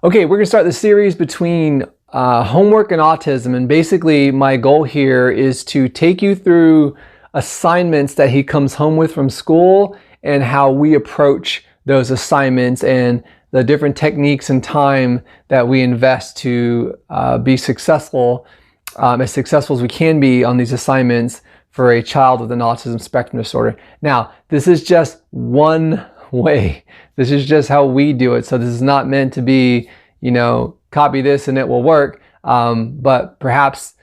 Okay, we're going to start the series between homework and autism, and basically my goal here is to take you through assignments that he comes home with from school and how we approach those assignments and the different techniques and time that we invest to be successful, as successful as we can be on these assignments for a child with an autism spectrum disorder. Now, this is just one way. This is just how we do it. So this is not meant to be, copy this and it will work. But perhaps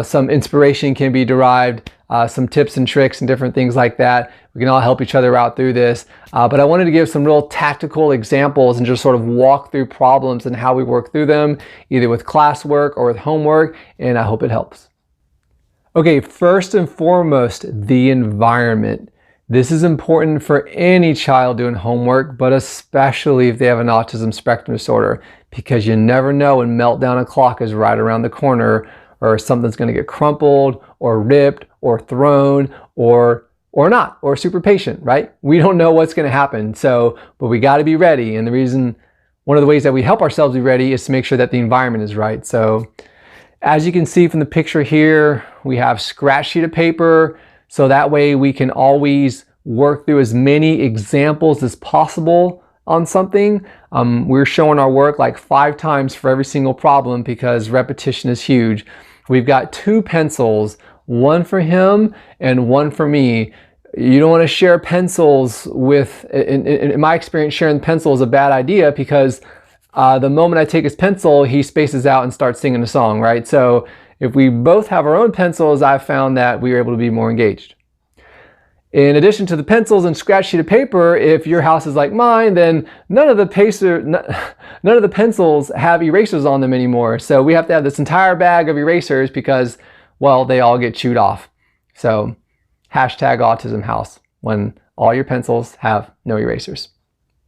some inspiration can be derived, some tips and tricks and different things like that. We can all help each other out through this. But I wanted to give some real tactical examples and just sort of walk through problems and how we work through them, either with classwork or with homework, and I hope it helps. Okay, first and foremost, the environment. This is important for any child doing homework, but especially if they have an autism spectrum disorder, because you never know when meltdown o'clock is right around the corner, or something's going to get crumpled or ripped or thrown or not, or super patient, right? We don't know what's going to happen. But we got to be ready. And one of the ways that we help ourselves be ready is to make sure that the environment is right. So as you can see from the picture here, we have scratch sheet of paper. So that way we can always work through as many examples as possible on something. We're showing our work like 5 times for every single problem because repetition is huge. We've got 2 pencils, one for him and one for me. You don't want to share pencils with, in my experience, sharing pencil is a bad idea because the moment I take his pencil, he spaces out and starts singing a song, right? So if we both have our own pencils, I've found that we are able to be more engaged. In addition to the pencils and scratch sheet of paper, if your house is like mine, then none of the pencils have erasers on them anymore. So we have to have this entire bag of erasers because, well, they all get chewed off. So hashtag autism house when all your pencils have no erasers,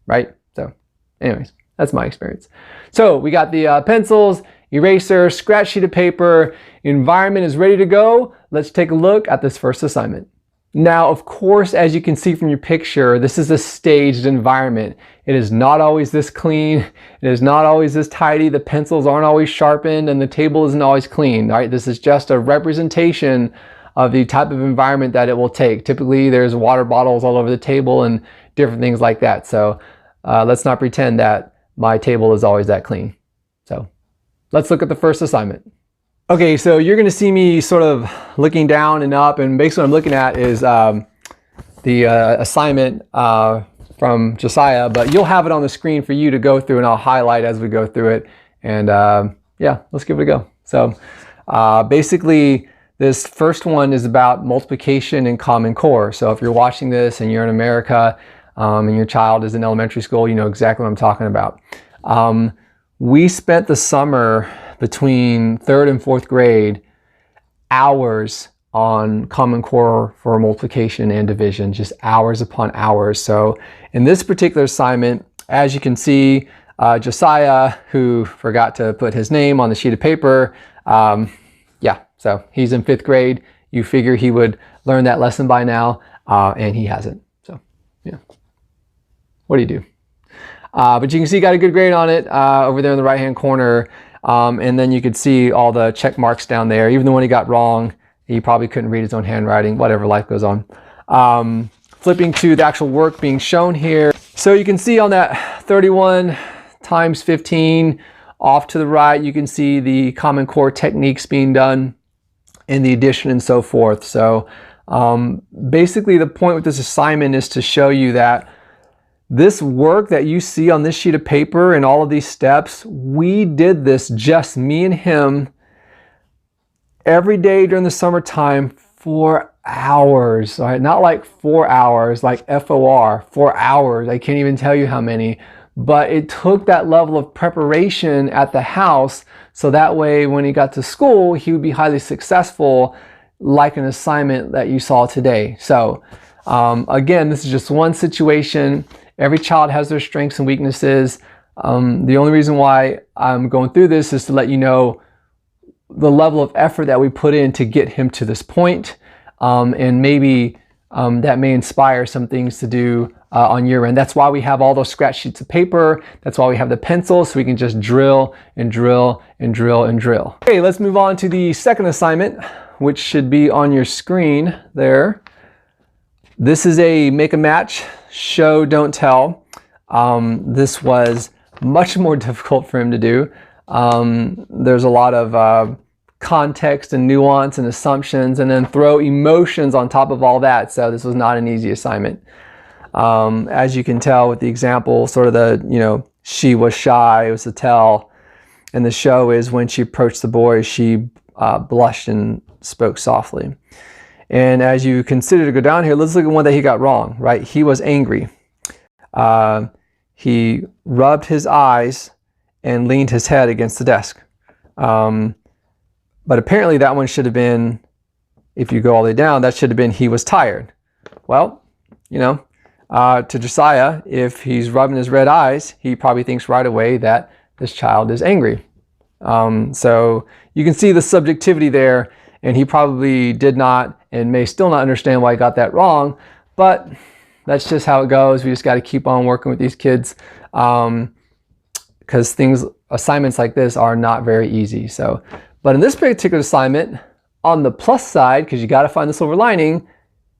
right? So anyways, that's my experience. So we got the pencils, eraser, scratch sheet of paper, environment is ready to go. Let's take a look at this first assignment. Now, of course, as you can see from your picture, this is a staged environment. It is not always this clean. It is not always this tidy. The pencils aren't always sharpened and the table isn't always clean, right? This is just a representation of the type of environment that it will take. Typically, there's water bottles all over the table and different things like that. So let's not pretend that my table is always that clean. So let's look at the first assignment. Okay, so you're going to see me sort of looking down and up, and basically what I'm looking at is the assignment from Josiah, but you'll have it on the screen for you to go through, and I'll highlight as we go through it. And yeah, let's give it a go. So basically, this first one is about multiplication in Common Core. So if you're watching this and you're in America and your child is in elementary school, you know exactly what I'm talking about. We spent the summer between 3rd and 4th grade hours on Common Core for multiplication and division, just hours upon hours. So in this particular assignment, as you can see, Josiah, who forgot to put his name on the sheet of paper, yeah, so he's in 5th grade. You figure he would learn that lesson by now, and he hasn't. So, yeah. What do you do? But you can see he got a good grade on it over there in the right-hand corner. And then you could see all the check marks down there. Even the one he got wrong, he probably couldn't read his own handwriting, whatever, life goes on. Flipping to the actual work being shown here. So you can see on that 31 times 15, off to the right, you can see the Common Core techniques being done and the addition and so forth. So basically the point with this assignment is to show you that this work that you see on this sheet of paper and all of these steps, we did this, just me and him, every day during the summertime for hours. Right? Not like 4 hours, like FOR, 4 hours. I can't even tell you how many. But it took that level of preparation at the house so that way when he got to school, he would be highly successful like an assignment that you saw today. So again, this is just one situation. Every child has their strengths and weaknesses. The only reason why I'm going through this is to let you know the level of effort that we put in to get him to this point. And maybe that may inspire some things to do on your end. That's why we have all those scratch sheets of paper. That's why we have the pencil, so we can just drill and drill and drill and drill. Okay, let's move on to the second assignment, which should be on your screen there. This is a make a match, show, don't tell. This was much more difficult for him to do. There's a lot of context and nuance and assumptions, and then throw emotions on top of all that. So this was not an easy assignment. As you can tell with the example, sort of the, she was shy, it was a tell. And the show is when she approached the boy, she blushed and spoke softly. And as you consider to go down here, let's look at one that he got wrong, right? He was angry. He rubbed his eyes and leaned his head against the desk. But apparently that one should have been, if you go all the way down, that should have been he was tired. Well, to Josiah, if he's rubbing his red eyes, he probably thinks right away that this child is angry. So you can see the subjectivity there, and he probably did not and may still not understand why he got that wrong, but that's just how it goes. We just got to keep on working with these kids, because assignments like this are not very easy. So, but in this particular assignment, on the plus side, because you got to find the silver lining,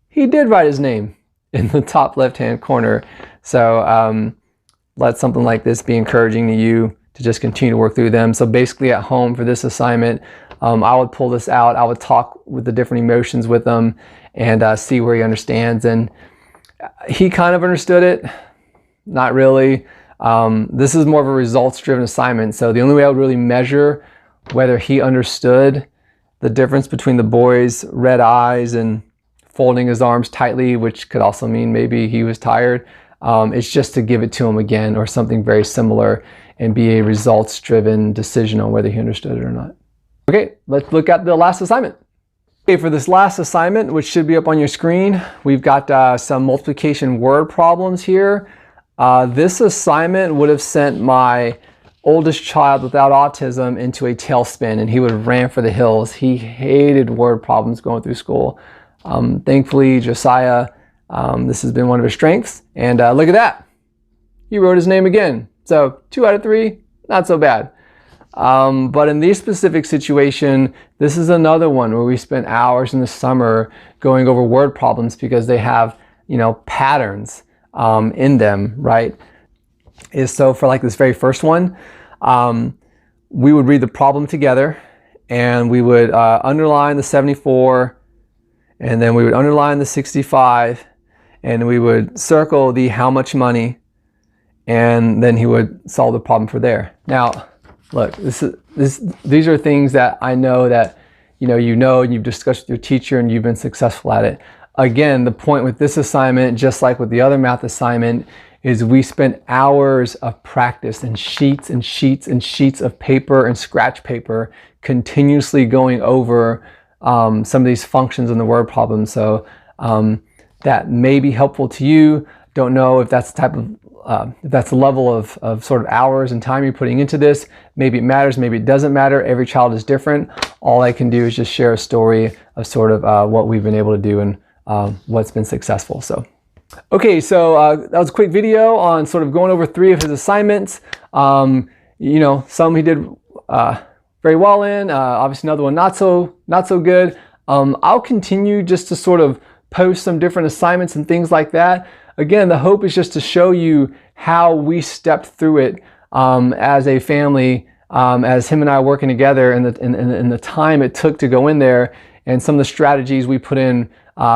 he did write his name in the top left-hand corner. So let something like this be encouraging to you to just continue to work through them. So basically at home for this assignment, I would pull this out. I would talk with the different emotions with them and see where he understands. And he kind of understood it, not really. This is more of a results-driven assignment. So the only way I would really measure whether he understood the difference between the boy's red eyes and folding his arms tightly, which could also mean maybe he was tired, is just to give it to him again or something very similar and be a results-driven decision on whether he understood it or not. Okay, let's look at the last assignment. Okay, for this last assignment, which should be up on your screen, we've got some multiplication word problems here. This assignment would have sent my oldest child without autism into a tailspin, and he would have ran for the hills. He hated word problems going through school. Thankfully, Josiah, this has been one of his strengths, and look at that. He wrote his name again. So 2 out of 3, not so bad. But in this specific situation, this is another one where we spent hours in the summer going over word problems because they have, patterns in them, right? So for like this very first one, we would read the problem together, and we would underline the 74, and then we would underline the 65, and we would circle the how much money, and then he would solve the problem for there. Now, look, these are things that I know that and you've discussed with your teacher and you've been successful at it. Again, the point with this assignment, just like with the other math assignment, is we spent hours of practice and sheets and sheets and sheets of paper and scratch paper continuously going over some of these functions in the word problem. So that may be helpful to you. Don't know if that's the type of if that's the level of sort of hours and time you're putting into this. Maybe it matters, maybe it doesn't matter. Every child is different. All I can do is just share a story of sort of what we've been able to do and what's been successful. So, okay, so that was a quick video on sort of going over 3 of his assignments. Some he did very well in. Obviously, another one not so good. I'll continue just to sort of post some different assignments and things like that. Again, the hope is just to show you how we stepped through it as a family, as him and I working together, and the time it took to go in there, and some of the strategies we put in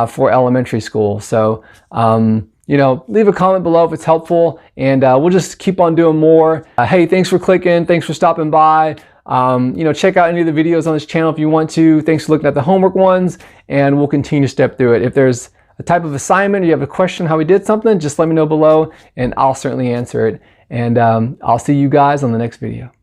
for elementary school. So, leave a comment below if it's helpful, and we'll just keep on doing more. Hey, thanks for clicking. Thanks for stopping by. Check out any of the videos on this channel if you want to. Thanks for looking at the homework ones, and we'll continue to step through it. If there's a type of assignment or you have a question how we did something, just let me know below and I'll certainly answer it. And I'll see you guys on the next video.